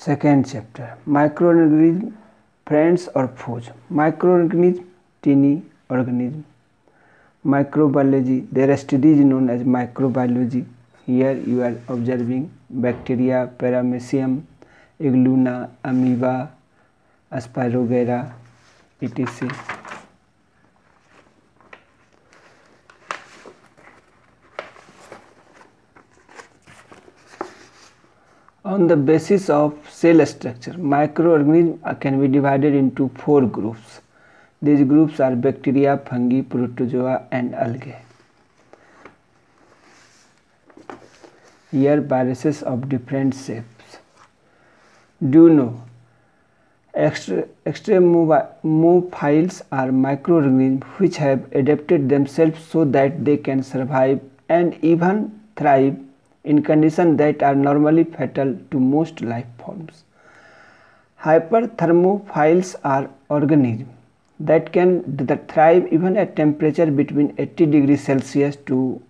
Second chapter, microorganism, friends or foes. Microorganism, tiny organism. Microbiology, their study is known as microbiology. Here you are observing bacteria, paramecium, igluna, amoeba, Spirogyra, etc. On the basis of cell structure, microorganisms can be divided into 4 groups. These groups are bacteria, fungi, protozoa and algae. Here viruses of different shapes. Do you know? Extremophiles are microorganisms which have adapted themselves so that they can survive and even thrive in conditions that are normally fatal to most life forms. Hyperthermophiles are organisms that can thrive even at temperature between 80 degrees Celsius to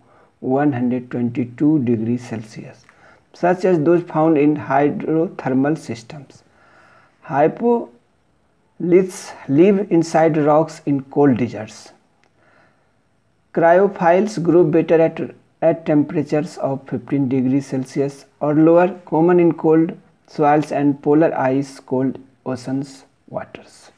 122 degrees Celsius, such as those found in hydrothermal systems. Hypoliths live inside rocks in cold deserts. Cryophiles grow better at temperatures of 15 degrees Celsius or lower, common in cold soils and polar ice cold oceans waters.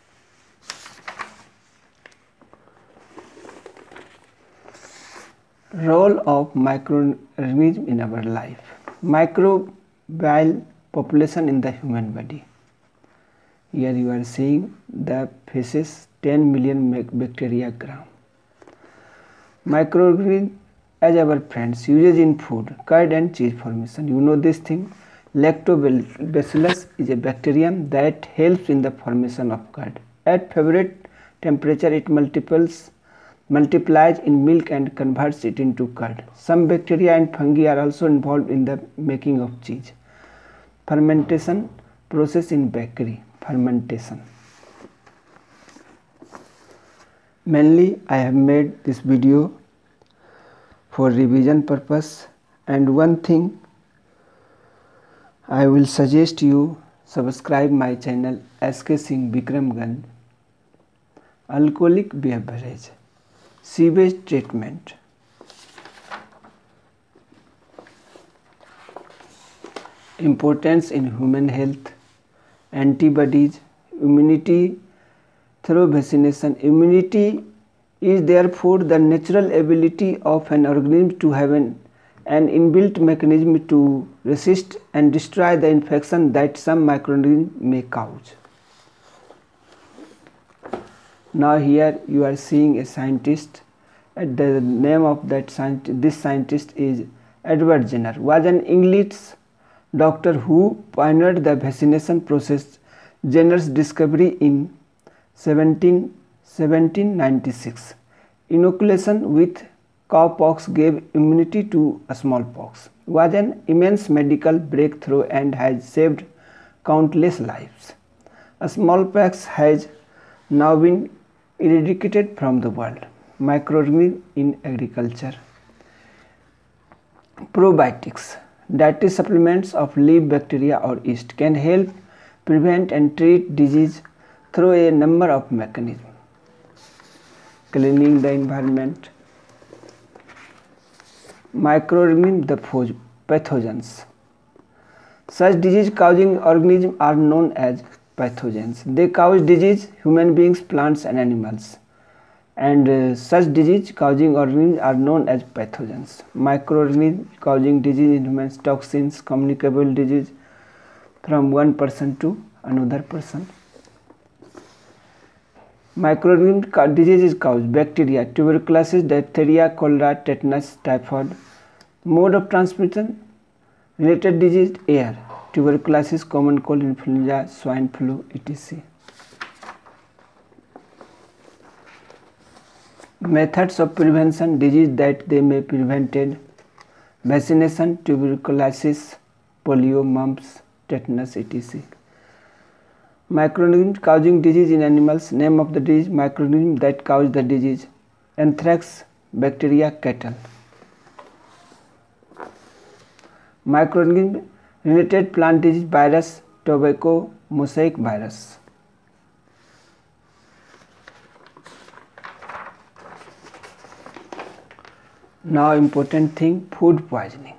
Role of microorganisms in our life. Microbial population in the human body. Here you are seeing the feces 10 million bacteria gram. Microorganisms as our friends, uses in food, curd and cheese formation. You know this thing. Lactobacillus is a bacterium that helps in the formation of curd. At favorite temperature, it multiplies in milk and converts it into curd. Some bacteria and fungi are also involved in the making of cheese. Fermentation process in bakery. Fermentation. Mainly, I have made this video for revision purpose, and one thing I will suggest you subscribe my channel SK Singh Bikramganj. Alcoholic beverage, sewage treatment, importance in human health, antibodies, immunity through vaccination. Immunity is therefore the natural ability of an organism to have an inbuilt mechanism to resist and destroy the infection that some microorganisms may cause. Now here you are seeing a scientist. The name of this scientist is Edward Jenner. Was an English doctor who pioneered the vaccination process. Jenner's discovery in 1796. Inoculation with cowpox gave immunity to smallpox. Was an immense medical breakthrough and has saved countless lives. Smallpox has now been eradicated from the world. Microorganisms in agriculture. Probiotics, dietary supplements of leaf bacteria or yeast, can help prevent and treat disease through a number of mechanisms. Cleaning the environment. Microorganisms, the pathogens. Such disease-causing organisms are known as pathogens. They cause disease, human beings, plants and animals. And such disease-causing organisms are known as pathogens. Microorganisms causing disease in humans, toxins, communicable disease from one person to another person. Microorganism disease is caused bacteria, tuberculosis, diphtheria, cholera, tetanus, typhoid. Mode of transmission, related disease, air, tuberculosis, common cold, influenza, swine flu, etc. Methods of prevention, disease that they may be prevented. Vaccination, tuberculosis, polio, mumps, tetanus, etc. Microorganisms causing disease in animals. Name of the disease, microorganism that cause the disease. Anthrax, bacteria, cattle. Microorganism related plant disease, virus, tobacco mosaic virus. Now important thing, food poisoning.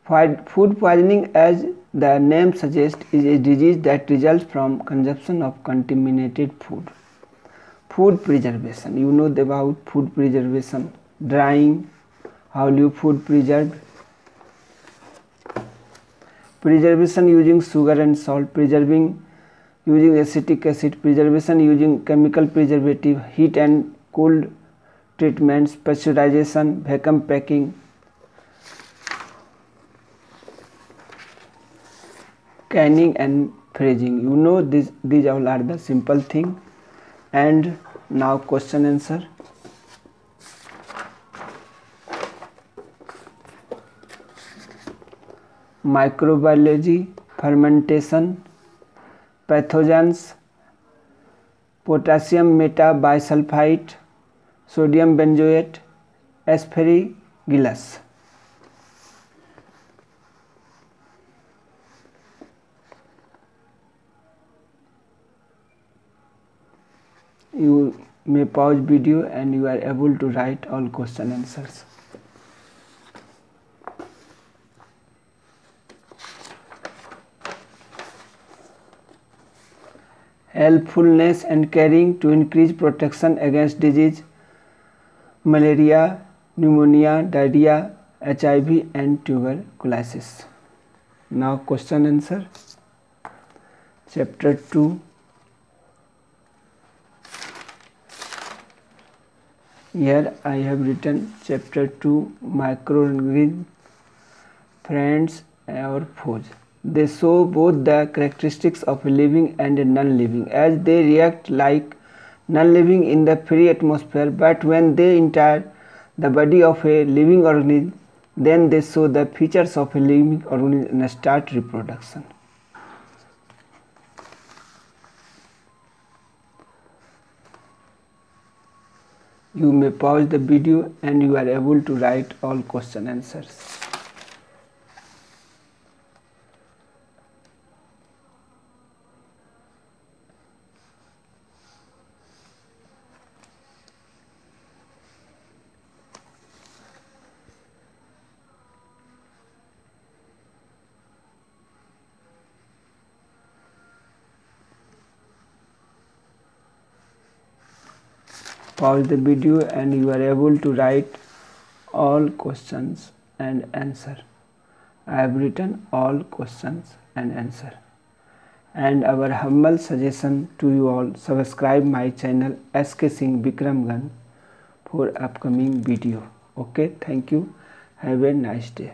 Food poisoning, as the name suggests, is a disease that results from consumption of contaminated food. Food preservation, you know about food preservation, drying, how do you food preserve? Preservation using sugar and salt, preserving using acetic acid, preservation using chemical preservative, heat and cold treatments, pasteurization, vacuum packing, canning and freezing. You know these all are the simple thing. And now question answer. Microbiology, fermentation, pathogens, potassium metabisulfite, sodium benzoate, aspergillus. You may pause video and you are able to write all question answers. Helpfulness and caring to increase protection against disease, malaria, pneumonia, diarrhea, HIV and tuberculosis. Now question answer. Chapter 2. Here I have written chapter 2, microorganisms, friends or foes. They show both the characteristics of a living and a non-living, as they react like non-living in the free atmosphere, but when they enter the body of a living organism, then they show the features of a living organism and start reproduction. You may pause the video and you are able to write all question answers. Pause the video and you are able to write all questions and answer. I have written all questions and answer. And our humble suggestion to you all, subscribe my channel SK Singh Bikramganj for upcoming video. Okay, thank you. Have a nice day.